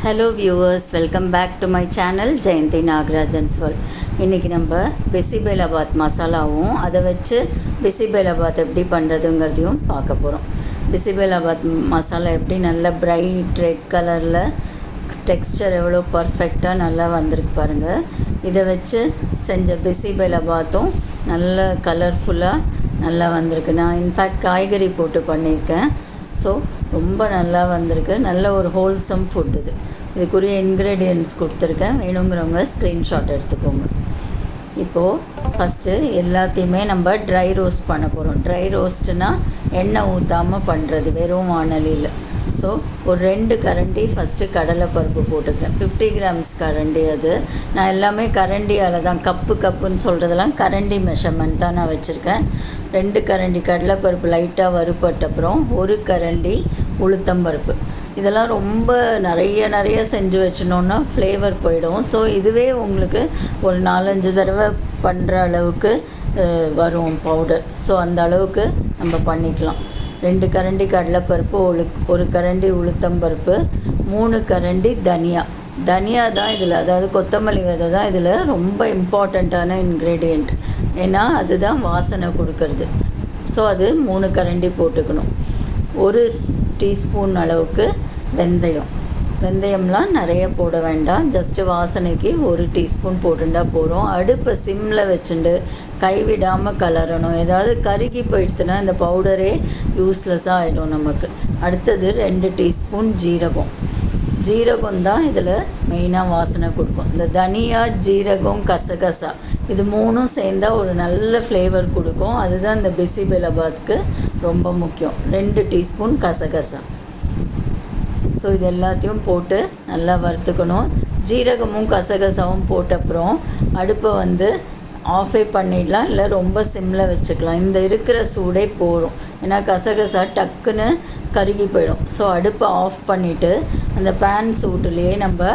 Hello viewers, welcome back to my channel Jayanthi Nagarajan's world. இன்றைக்கி நம்ம பிசிபெலாபாத் மசாலாவும் அதை வச்சு பிசிபெலாபாத் எப்படி பண்ணுறதுங்கிறதையும் பார்க்க போகிறோம். பிசிபெலாபாத் மசாலா எப்படி நல்ல பிரைட் ரெட் கலரில் டெக்ஸ்சர் எவ்வளோ பர்ஃபெக்டாக நல்லா வந்திருக்கு பாருங்கள். இதை வச்சு செஞ்ச பிசிபெலாபாத்தும் நல்ல கலர்ஃபுல்லாக நல்லா வந்திருக்கு. நான் இன்ஃபேக்ட் காய்கறி போட்டு பண்ணியிருக்கேன். ஸோ ரொம்ப நல்லா வந்திருக்கு. நல்ல ஒரு ஹோல்சம் ஃபுட் இது. இதுக்குரிய இன்க்ரீடியன்ட்ஸ் கொடுத்துருக்கேன். வேணுங்கிறவங்க ஸ்க்ரீன்ஷாட் எடுத்துக்கோங்க. இப்போது ஃபஸ்ட்டு எல்லாத்தையுமே நம்ம ட்ரை ரோஸ்ட் பண்ண போகிறோம். ட்ரை ரோஸ்ட்னால் எண்ணெய் ஊற்றாமல் பண்ணுறது, வெறும் வாணலியில். ஸோ ஒரு 2 கரண்டி ஃபஸ்ட்டு கடலைப்பருப்பு போட்டுக்கிறேன். 50 கிராம்ஸ் கரண்டி. அது நான் எல்லாமே கரண்டியால் தான், கப்புன்னு சொல்கிறதெல்லாம் கரண்டி மெஷர்மெண்ட் தான் நான் வச்சுருக்கேன். 2 கரண்டி கடலைப்பருப்பு லைட்டாக வறுப்பட்டப்புறம் 1 கரண்டி உளுத்தம்பருப்பு. இதெல்லாம் ரொம்ப நிறைய செஞ்சு வச்சினோன்னா ஃப்ளேவர் போயிடும். ஸோ இதுவே உங்களுக்கு ஒரு 4-5 தடவை பண்ணுற அளவுக்கு வரும் பவுடர். ஸோ அந்த அளவுக்கு நம்ம பண்ணிக்கலாம். 2 கரண்டி கடலைப்பருப்பு, 1 கரண்டி உளுத்தம்பருப்பு, 3 கரண்டி தனியா தான் இதில், அதாவது கொத்தமல்லி விதை தான் இதில் ரொம்ப இம்பார்ட்டண்ட்டான இன்க்ரீடியண்ட். ஏன்னா அதுதான் வாசனை கொடுக்கறது. ஸோ அது 3 கரண்டி போட்டுக்கணும். 1 டீஸ்பூன் அளவுக்கு வெந்தயம்லாம் நிறைய போட வேண்டாம். ஜஸ்ட்டு வாசனைக்கு 1 டீஸ்பூன் போட்டுட்டா போகிறோம். அடுப்பை சிம்மில் வச்சுட்டு கைவிடாமல் கலரணும். ஏதாவது கருகி போயிடுத்துனா இந்த பவுடரே யூஸ்லெஸ்ஸாக ஆகிடும் நமக்கு. அடுத்தது 2 டீஸ்பூன் ஜீரகம் தான் இதில் மெயினாக வாசனை கொடுக்கும். இந்த தனியா, ஜீரகம், கசகசா இது 3ம் சேர்ந்தால் ஒரு நல்ல ஃப்ளேவர் கொடுக்கும். அதுதான் இந்த பிசிபெலாபாத்துக்கு ரொம்ப முக்கியம். 2 டீஸ்பூன் கசகசா. ஸோ இது எல்லாத்தையும் போட்டு நல்லா வறுத்துக்கணும். ஜீரகமும் கசகசாவும் போட்ட அப்புறம் அடுப்பை ஆஃபே பண்ணிடலாம், இல்லை ரொம்ப சிம்மில் வச்சுக்கலாம். இந்த இருக்கிற சூடே போகும். ஏன்னா கசகசா டக்குன்னு கருகி போயிடும். ஸோ அடுப்பை ஆஃப் பண்ணிவிட்டு அந்த பேன் சூட்டுலேயே நம்ம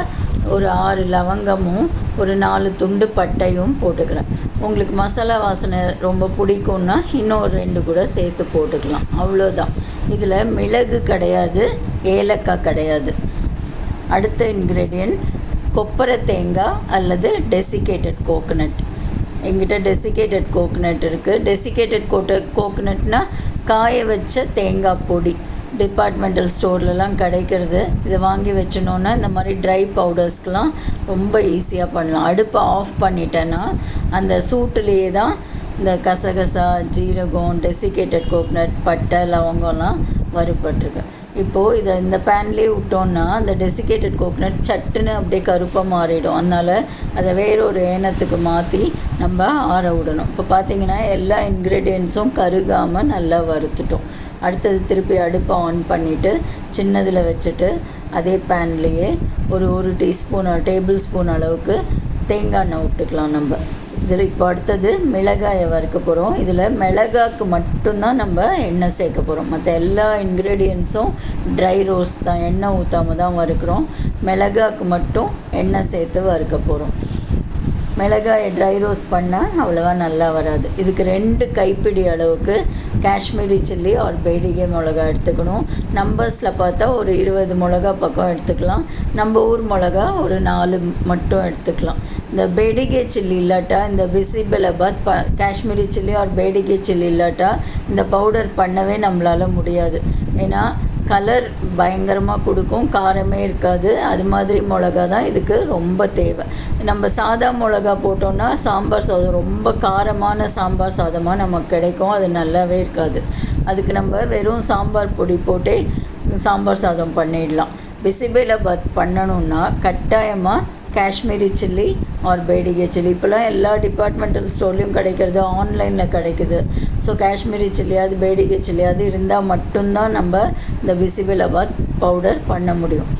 ஒரு 6 லவங்கமும் ஒரு 4 துண்டு பட்டையும் போட்டுக்கிறேன். உங்களுக்கு மசாலா வாசனை ரொம்ப பிடிக்கும்னா இன்னும் ஒரு 2 கூட சேர்த்து போட்டுக்கலாம். அவ்வளோதான். இதில் மிளகு கிடையாது, ஏலக்காய் கிடையாது. அடுத்த இன்க்ரீடியன்ட் கொப்பரை தேங்காய் அல்லது டெசிகேட்டட் கோகோனட். எங்கிட்ட டெசிகேட்டட் கோகோனட் இருக்குது. டெசிகேட்டட் கோகோனட்னால் காய வச்ச தேங்காய் பொடி. டிபார்ட்மெண்டல் ஸ்டோர்லலாம் கிடைக்கிறது. இதை வாங்கி வச்சினோன்னா இந்த மாதிரி ட்ரை பவுடர்ஸ்க்கெலாம் ரொம்ப ஈஸியாக பண்ணலாம். அடுப்பை ஆஃப் பண்ணிட்டேன்னா அந்த சூட்டுலேயே தான் இந்த கசகசா, ஜீரகம், டெசிகேட்டட் கோகோனட், பட்டை, லவங்கம்லாம் வறுபட்டிருக்கு. இப்போது இதை இந்த பேன்லேயே விட்டோன்னா அந்த டெசிகேட்டட் கோகோனட் சட்டுன்னு அப்படியே கருப்பாக மாறிடும். அதனால் அதை வேறொரு ஏனத்துக்கு மாற்றி நம்ம ஆற விடணும். இப்போ பார்த்திங்கன்னா எல்லா இன்க்ரீடியன்ட்ஸும் கருகாமல் நல்லா வறுத்துட்டோம். அடுத்தது திருப்பி அடுப்பை ஆன் பண்ணிவிட்டு சின்னதில் வச்சுட்டு அதே பேன்லேயே ஒரு டேபிள் ஸ்பூன் அளவுக்கு தேங்காய் எண்ணெய் விட்டுக்கலாம் நம்ம. இதில் இப்போ அடுத்தது மிளகாயை வறுக்க போகிறோம். இதில் மிளகாய்க்கு மட்டும்தான் நம்ம எண்ணெய் சேர்க்க போகிறோம். மற்ற எல்லா இன்க்ரீடியன்ட்ஸும் ட்ரை ரோஸ்ட் தான், எண்ணெய் ஊற்றாமல் தான் வறுக்கிறோம். மிளகாய்க்கு மட்டும் எண்ணெய் சேர்த்து வறுக்க போகிறோம். மிளகாயை ட்ரை ரோஸ்ட் பண்ணால் அவ்வளோவா நல்லா வராது. இதுக்கு 2 கைப்பிடி அளவுக்கு காஷ்மீரி சில்லி ஆர் பேடிகே மிளகா எடுத்துக்கணும். நம்பர்ஸில் பார்த்தா ஒரு 20 மிளகா பக்கம் எடுத்துக்கலாம். நம்ம ஊர் மிளகா ஒரு 4 மட்டும் எடுத்துக்கலாம். இந்த பேடிகே சில்லி இல்லாட்டா, இந்த bisi bele bath Kashmiri chilli or Byadagi chilli இல்லாட்டா இந்த பவுடர் பண்ணவே நம்மளால் முடியாது. ஏன்னா கலர் பயங்கரமாக கொடுக்கும், காரமே இருக்காது. அது மாதிரி மிளகா தான் இதுக்கு ரொம்ப தேவை. நம்ம சாதா மிளகா போட்டோன்னா சாம்பார் சாதம் ரொம்ப காரமான சாம்பார் சாதமாக நமக்கு கிடைக்கும். அது நல்லாவே இருக்காது. அதுக்கு நம்ம வெறும் சாம்பார் பொடி போட்டே சாம்பார் சாதம் பண்ணிடலாம். பிசிபெலாபாத் பண்ணணுன்னா கட்டாயமாக Kashmiri chilli or Byadagi chilli இப்போலாம் எல்லா டிபார்ட்மெண்டல் ஸ்டோர்லேயும் கிடைக்கிறது, ஆன்லைனில் கிடைக்குது. ஸோ காஷ்மீரி சில்லியாவது பேடிகே சில்லியாவது இருந்தால் மட்டும்தான் நம்ம இந்த பிசிபெலாபாத் பவுடர் பண்ண முடியும்.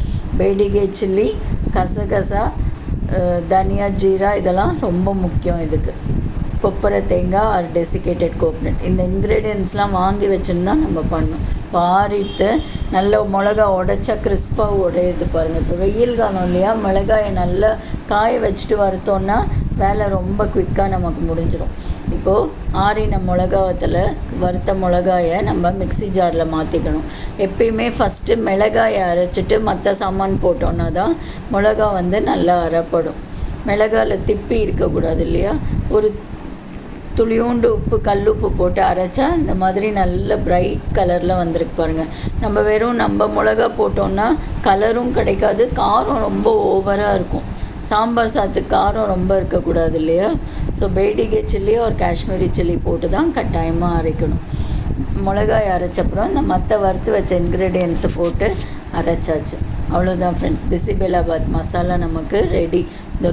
பேடிகே சில்லி, கசகசா, தனியா, ஜீரா இதெல்லாம் ரொம்ப முக்கியம். இதுக்கு கொப்பரை தேங்காய் ஆர் டெசிகேட்டட் கோகோனட் இந்த இன்க்ரீடியன்ட்ஸ்லாம் வாங்கி வச்சுருந்தா நம்ம பண்ணணும். பாரிட்டு நல்ல மிளகா உடைச்சா கிறிஸ்பாக உடையுது பாருங்கள். இப்போ வெயில் காலம் இல்லையா, மிளகாயை நல்லா காய வச்சுட்டு வறுத்தோன்னா வேலை ரொம்ப குயிக்காக நமக்கு முடிஞ்சிடும். இப்போது ஆறின மிளகாவத்தில் வறுத்த மிளகாயை நம்ம மிக்ஸி ஜாரில் மாற்றிக்கணும். எப்பயுமே ஃபஸ்ட்டு மிளகாயை அரைச்சிட்டு மற்ற சாமான் போட்டோன்னா தான் மிளகா வந்து நல்லா அரைப்படும். மிளகாவில் திப்பி இருக்கக்கூடாது இல்லையா. ஒரு துளியூண்டு உப்பு, கல் உப்பு போட்டு அரைச்சா இந்த மாதிரி நல்ல பிரைட் கலரில் வந்திருக்கு பாருங்கள். நம்ம வெறும் மிளகா போட்டோன்னா கலரும் கிடைக்காது, காரம் ரொம்ப ஓவராக இருக்கும். சாம்பார் சாத்துக்கு காரம் ரொம்ப இருக்கக்கூடாது இல்லையா. ஸோ பேடிகே சில்லி ஒரு காஷ்மீரி சில்லி போட்டு தான் கட்டாயமாக அரைக்கணும். மிளகாய் அரைச்சப்புறம் இந்த மற்ற வறுத்து வச்ச இன்க்ரீடியன்ஸை போட்டு அரைச்சாச்சு. அவ்வளோதான் ஃப்ரெண்ட்ஸ், பிசிபெலாபாத் மசாலா நமக்கு ரெடி. இந்த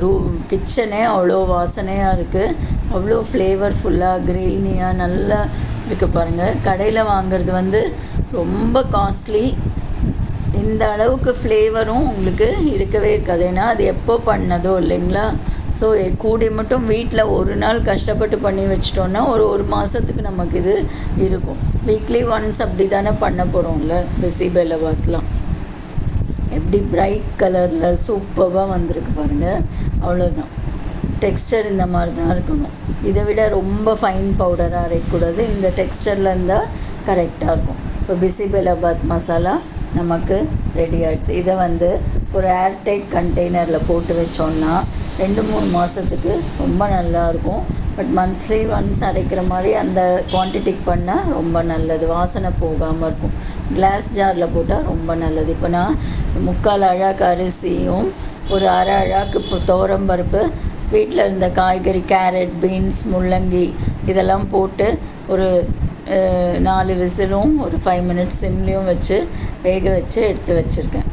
கிச்சனே அவ்வளோ வாசனையாக இருக்குது, அவ்வளோ ஃப்ளேவர்ஃபுல்லாக க்ரீனியாக நல்லா இருக்குது பாருங்கள். கடையில் வாங்கிறது வந்து ரொம்ப காஸ்ட்லி. இந்த அளவுக்கு ஃப்ளேவரும் உங்களுக்கு இருக்கவே இருக்காது. ஏன்னா அது எப்போ பண்ணதோ இல்லைங்களா. ஸோ கூடி மட்டும் வீட்டில் ஒரு நாள் கஷ்டப்பட்டு பண்ணி வச்சிட்டோன்னா ஒரு மாதத்துக்கு நமக்கு இது இருக்கும். வீக்லி ஒன்ஸ் அப்படி தானே பண்ண போகிறோம்ல. பிசிபெலாபாத்லாம் எப்படி பிரைட் கலரில் சூப்பராக வந்திருக்கு பாருங்கள். அவ்வளோதான், டெக்ஸ்டர் இந்த மாதிரி தான் இருக்கணும். இதை விட ரொம்ப ஃபைன் பவுடராக அரைக்கக்கூடாது. இந்த டெக்ஸ்டரில் இருந்தால் கரெக்டாக இருக்கும். இப்போ பிசிபெலாபாத் மசாலா நமக்கு ரெடி ஆகிடுது. இதை வந்து ஒரு ஏர்டைட் கண்டெய்னரில் போட்டு வச்சோன்னா 2-3 மாதத்துக்கு ரொம்ப நல்லாயிருக்கும். பட் மந்த்லி ஒன்ஸ் அரைக்கிற மாதிரி அந்த குவான்டிட்டிக்கு பண்ணால் ரொம்ப நல்லது, வாசனை போகாமல் இருக்கும். கிளாஸ் ஜாரில் போட்டால் ரொம்ப நல்லது. இப்போ நான் 3/4 அழாக்கு அரிசியும் ஒரு அரை அழாக்கு இப்போ துவரம்பருப்பு, வீட்டில் இருந்த காய்கறி கேரட், பீன்ஸ், முள்ளங்கி இதெல்லாம் போட்டு ஒரு 4 விசிலும் ஒரு 5 மினிட்ஸ் சிம்லேயும் வச்சு வேக வச்சு எடுத்து வச்சுருக்கேன்.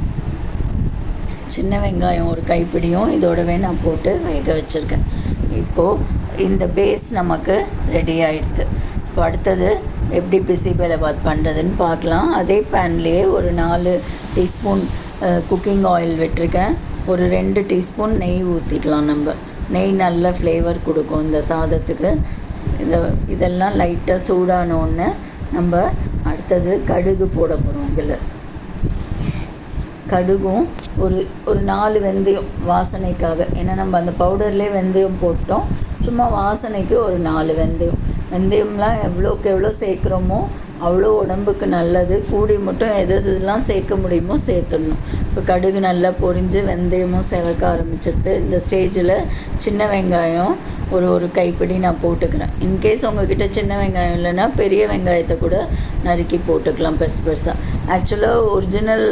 சின்ன வெங்காயம் ஒரு கைப்பிடியும் இதோடவே நான் போட்டு வேக வச்சுருக்கேன். இப்போது இந்த பேஸ் நமக்கு ரெடி ஆகிடுது. இப்போ அடுத்தது எப்படி பிசிபெலாபாத் பண்ணுறதுன்னு பார்க்கலாம். அதே பேன்லேயே ஒரு 4 டீஸ்பூன் குக்கிங் ஆயில் விட்டுருக்கேன். ஒரு 2 டீஸ்பூன் நெய் ஊற்றிக்கலாம். நம்ம நெய் நல்ல ஃப்ளேவர் கொடுக்கும் இந்த சாதத்துக்கு. இதெல்லாம் லைட்டாக சூடானோன்னு நம்ம அடுத்தது கடுகு போட போகிறோம். இதில் கடுகும் ஒரு 4 வெந்தயம் வாசனைக்காக. ஏன்னா நம்ம அந்த பவுடர்லேயே வெந்தயம் போட்டோம், சும்மா வாசனைக்கு ஒரு 4 வெந்தயம். வெந்தயம்லாம் எவ்வளோக்கு எவ்வளோ சேர்க்குறோமோ அவ்வளோ உடம்புக்கு நல்லது. கூடி மட்டும் எதெல்லாம் சேர்க்க முடியுமோ சேர்த்துடணும். இப்போ கடுகு நல்லா பொரிஞ்சு வெந்தயமும் செவக்க ஆரம்பிச்சிட்டு இந்த ஸ்டேஜில் சின்ன வெங்காயம் ஒரு கைப்பிடி நான் போட்டுக்கிறேன். இன்கேஸ் உங்கள்கிட்ட சின்ன வெங்காயம் இல்லைன்னா பெரிய வெங்காயத்தை கூட நறுக்கி போட்டுக்கலாம் பெருசு பெருசாக. ஆக்சுவலாக ஒரிஜினல்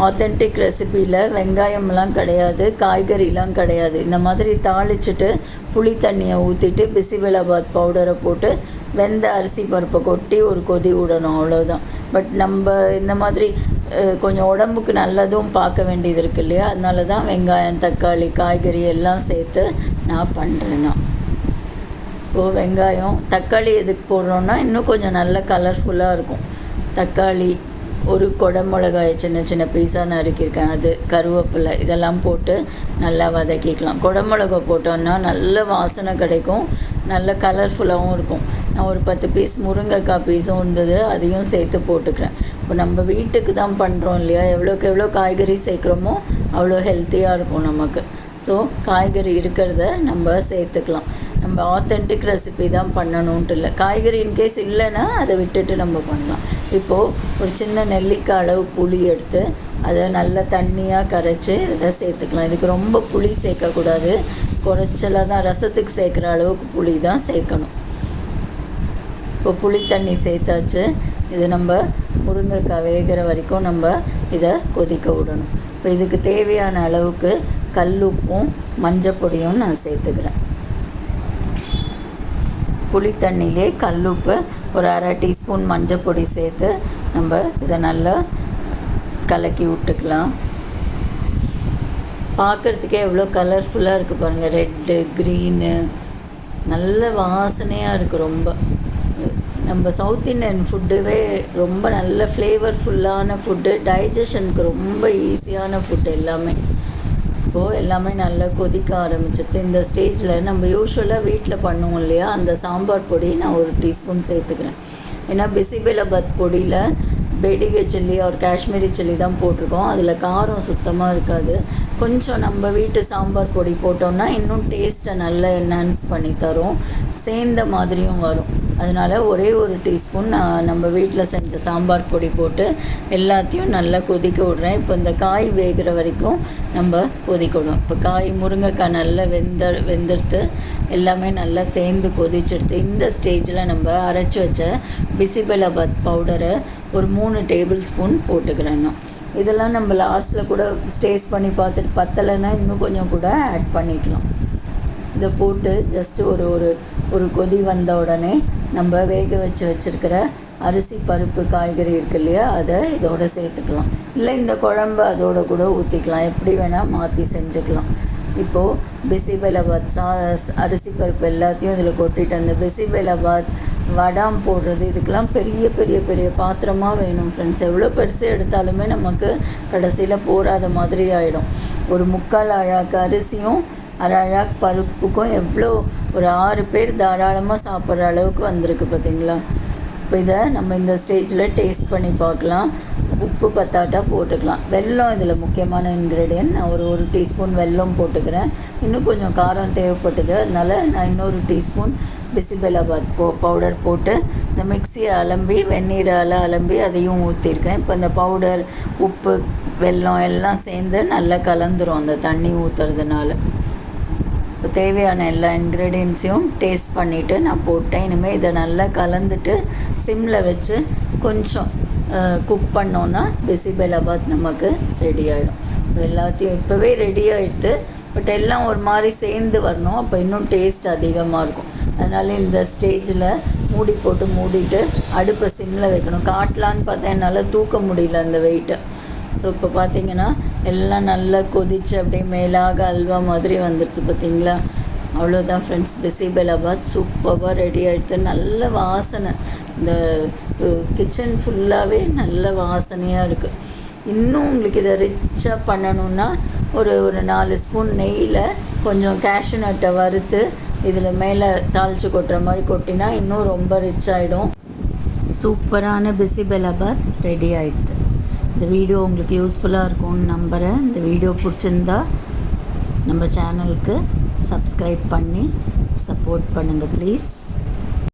ஆத்தென்டிக் ரெசிப்பியில் வெங்காயம்லாம் கிடையாது, காய்கறிலாம் கிடையாது. இந்த மாதிரி தாளிச்சிட்டு புளி தண்ணியை ஊற்றிட்டு பிசிபெலாபாத் பவுடரை போட்டு வெந்த அரிசி பருப்பை கொட்டி ஒரு கொதி விடணும், அவ்வளோதான். பட் நம்ம இந்த மாதிரி கொஞ்சம் உடம்புக்கு நல்லதும் பார்க்க வேண்டியது இருக்குது இல்லையா. அதனால தான் வெங்காயம், தக்காளி, காய்கறி எல்லாம் சேர்த்து நான் பண்ணுறேன்னா. இப்போது வெங்காயம், தக்காளி எதுக்கு போடுறோன்னா இன்னும் கொஞ்சம் நல்ல கலர்ஃபுல்லாக இருக்கும். தக்காளி, ஒரு குடமிளகாயை சின்ன சின்ன பீஸாக நறுக்கியிருக்கேன், அது, கருவேப்பிலை இதெல்லாம் போட்டு நல்லா வதக்கிக்கலாம். குடமிளகா போட்டோன்னா நல்ல வாசனை கிடைக்கும், நல்ல கலர்ஃபுல்லாகவும் இருக்கும். நான் ஒரு 10 பீஸ் முருங்கைக்காய் பீஸும் இருந்தது, அதையும் சேர்த்து போட்டுக்கிறேன். இப்போ நம்ம வீட்டுக்கு தான் பண்ணுறோம் இல்லையா, எவ்வளோக்கு எவ்வளோ காய்கறி சேர்க்குறோமோ அவ்வளோ ஹெல்த்தியாக இருக்கும் நமக்கு. ஸோ காய்கறி இருக்கிறத நம்ம சேர்த்துக்கலாம். நம்ம ஆத்தென்டிக் ரெசிபி தான் பண்ணணுன்ட்டு இல்லை. காய்கறி இன்கேஸ் இல்லைன்னா அதை விட்டுட்டு நம்ம பண்ணலாம். இப்போது ஒரு சின்ன நெல்லிக்காய் அளவு புளி எடுத்து அதை நல்லா தண்ணியாக கரைச்சி இதில் சேர்த்துக்கலாம். இதுக்கு ரொம்ப புளி சேர்க்கக்கூடாது, குறைச்சலாக தான், ரசத்துக்கு சேர்க்குற அளவுக்கு புளி தான் சேர்க்கணும். இப்போ புளி தண்ணி சேர்த்தாச்சு. இது நம்ம முருங்கைக்காய் வேகிற வரைக்கும் நம்ம இதை கொதிக்க விடணும். இப்போ இதுக்கு தேவையான அளவுக்கு கல்லுப்பும் மஞ்சப்பொடியும் நான் சேர்த்துக்கிறேன். புளி தண்ணியிலே கல்லுப்பு, ஒரு அரை டீஸ்பூன் மஞ்சப்பொடி சேர்த்து நம்ம இதை நல்லா கலக்கி விட்டுக்கலாம். பார்க்குறதுக்கே எவ்வளோ கலர்ஃபுல்லாக இருக்குது பாருங்கள், ரெட்டு, க்ரீனு, நல்ல வாசனையாக இருக்குது. ரொம்ப நம்ம சவுத் இண்டியன் ஃபுட்டுவே ரொம்ப நல்ல ஃப்ளேவர்ஃபுல்லான ஃபுட்டு, டைஜஷனுக்கு ரொம்ப ஈஸியான ஃபுட்டு எல்லாமே. இப்போது எல்லாமே நல்லா கொதிக்க ஆரம்பிச்சிட்டு இந்த ஸ்டேஜில் நம்ம யூஸ்வலாக வீட்டில் பண்ணுவோம் இல்லையா, அந்த சாம்பார் பொடி நான் 1 டீஸ்பூன் சேர்த்துக்கிறேன். ஏன்னா பிசிபெலாபாத் பொடியில் பேடிகை சில்லி ஒரு காஷ்மீரி சில்லி தான் போட்டிருக்கோம். அதில் காரம் சுத்தமாக இருக்காது. கொஞ்சம் நம்ம வீட்டு சாம்பார் பொடி போட்டோம்னா இன்னும் டேஸ்ட்டை நல்லா என்ஹான்ஸ் பண்ணி தரும், சேர்ந்த மாதிரியும் வரும். அதனால் ஒரே ஒரு டீஸ்பூன் நம்ம வீட்டில் செஞ்ச சாம்பார் பொடி போட்டு எல்லாத்தையும் நல்லா கொதிக்க விட்றேன். இப்போ இந்த காய் வேகிற வரைக்கும் நம்ம கொதிக்க விடுவோம். இப்போ காய் முருங்கைக்காய் நல்லா வெந்துடுத்து எல்லாமே நல்லா சேர்ந்து கொதிச்செடுத்து இந்த ஸ்டேஜில் நம்ம அரைச்சி வச்ச பிசிபெலாபாத் பவுடரை ஒரு 3 டேபிள் ஸ்பூன் போட்டுக்கிறேன். இதெல்லாம் நம்ம லாஸ்ட்டில் கூட டேஸ்ட் பண்ணி பார்த்துட்டு பத்தலைன்னா இன்னும் கொஞ்சம் கூட ஆட் பண்ணிக்கலாம். இதை போட்டு ஜஸ்ட்டு ஒரு கொதி வந்த உடனே நம்ம வேக வச்சுருக்கிற அரிசி பருப்பு காய்கறி இருக்கு இல்லையா, அதை இதோடு சேர்த்துக்கலாம். இல்லை இந்த குழம்பு அதோடு கூட ஊற்றிக்கலாம், எப்படி வேணால் மாற்றி செஞ்சுக்கலாம். இப்போது பிசிபெலாபாத் அரிசி பருப்பு எல்லாத்தையும் இதில் கொட்டிட்டு அந்த பிசிபெலாபாத் வடாம் போடுறது இதுக்கெல்லாம் பெரிய பெரிய பெரிய பாத்திரமாக வேணும் ஃப்ரெண்ட்ஸ். எவ்வளோ பெருசு எடுத்தாலுமே நமக்கு கடைசியில் போராத மாதிரி ஆகிடும். ஒரு 3/4 அழாக்கு அரிசியும் 1/2 அழாக்கு பருப்புக்கும் எவ்வளோ ஒரு 6 பேர் தாராளமாக சாப்பிட்ற அளவுக்கு வந்திருக்கு பார்த்தீங்களா. இப்போ இதை நம்ம இந்த ஸ்டேஜில் டேஸ்ட் பண்ணி பார்க்கலாம். உப்பு பத்தாட்டா போட்டுக்கலாம். வெல்லம் இதில் முக்கியமான இன்க்ரீடியன்ட். நான் ஒரு டீஸ்பூன் வெல்லம் போட்டுக்கிறேன். இன்னும் கொஞ்சம் காரம் தேவைப்பட்டது, அதனால் நான் இன்னொரு டீஸ்பூன் பிசிபெலாபாத் பவுடர் போட்டு இந்த மிக்சியை அலம்பி வெந்நீரால் அலம்பி அதையும் ஊற்றிருக்கேன். இப்போ இந்த பவுடர் உப்பு வெல்லம் எல்லாம் சேர்ந்து நல்லா கலந்துரும் அந்த தண்ணி ஊற்றுறதுனால. இப்போ தேவையான எல்லா இன்க்ரீடியன்ஸையும் டேஸ்ட் பண்ணிவிட்டு நான் போட்டேன். இனிமேல் இதை நல்லா கலந்துட்டு சிம்மில் வச்சு கொஞ்சம் குக் பண்ணோன்னா பிசிபெலாபாத் நமக்கு ரெடி ஆகிடும். இப்போ எல்லாத்தையும் இப்போவே ரெடி ஆகிடுது, பட் எல்லாம் ஒரு மாதிரி சேர்ந்து வரணும், அப்போ இன்னும் டேஸ்ட் அதிகமாக இருக்கும். அதனால் இந்த ஸ்டேஜில் மூடி போட்டு மூடிட்டு அடுப்பை சிம்மில் வைக்கணும். காட்டலான்னு பார்த்தா என்னால் தூக்க முடியல அந்த வெயிட்டை. ஸோ இப்போ பார்த்திங்கன்னா எல்லாம் நல்லா கொதித்து அப்படியே மேலாக அல்வா மாதிரி வந்துடுது பார்த்திங்களா. அவ்வளோதான் ஃப்ரெண்ட்ஸ், பிசிபெலாபாத் சூப்பராக ரெடி ஆகிடுது. நல்ல வாசனை, இந்த கிச்சன் ஃபுல்லாகவே நல்ல வாசனையாக இருக்குது. இன்னும் உங்களுக்கு இதை ரிச்சாக பண்ணணுன்னா ஒரு 4 ஸ்பூன் நெய்யில் கொஞ்சம் கேஷ்யூ நட்டை வறுத்து இதில் மேலே தாளித்து கொட்டுற மாதிரி கொட்டினா இன்னும் ரொம்ப ரிச் ஆகிடும். சூப்பரான பிசிபெலாபாத் ரெடி ஆகிடுது. இந்த வீடியோ உங்களுக்கு யூஸ்ஃபுல்லாக இருக்கும்னு நம்புகிறேன். இந்த வீடியோ பிடிச்சிருந்தா நம்ம சேனலுக்கு சப்ஸ்கிரைப் பண்ணி சப்போர்ட் பண்ணுங்கள் ப்ளீஸ்.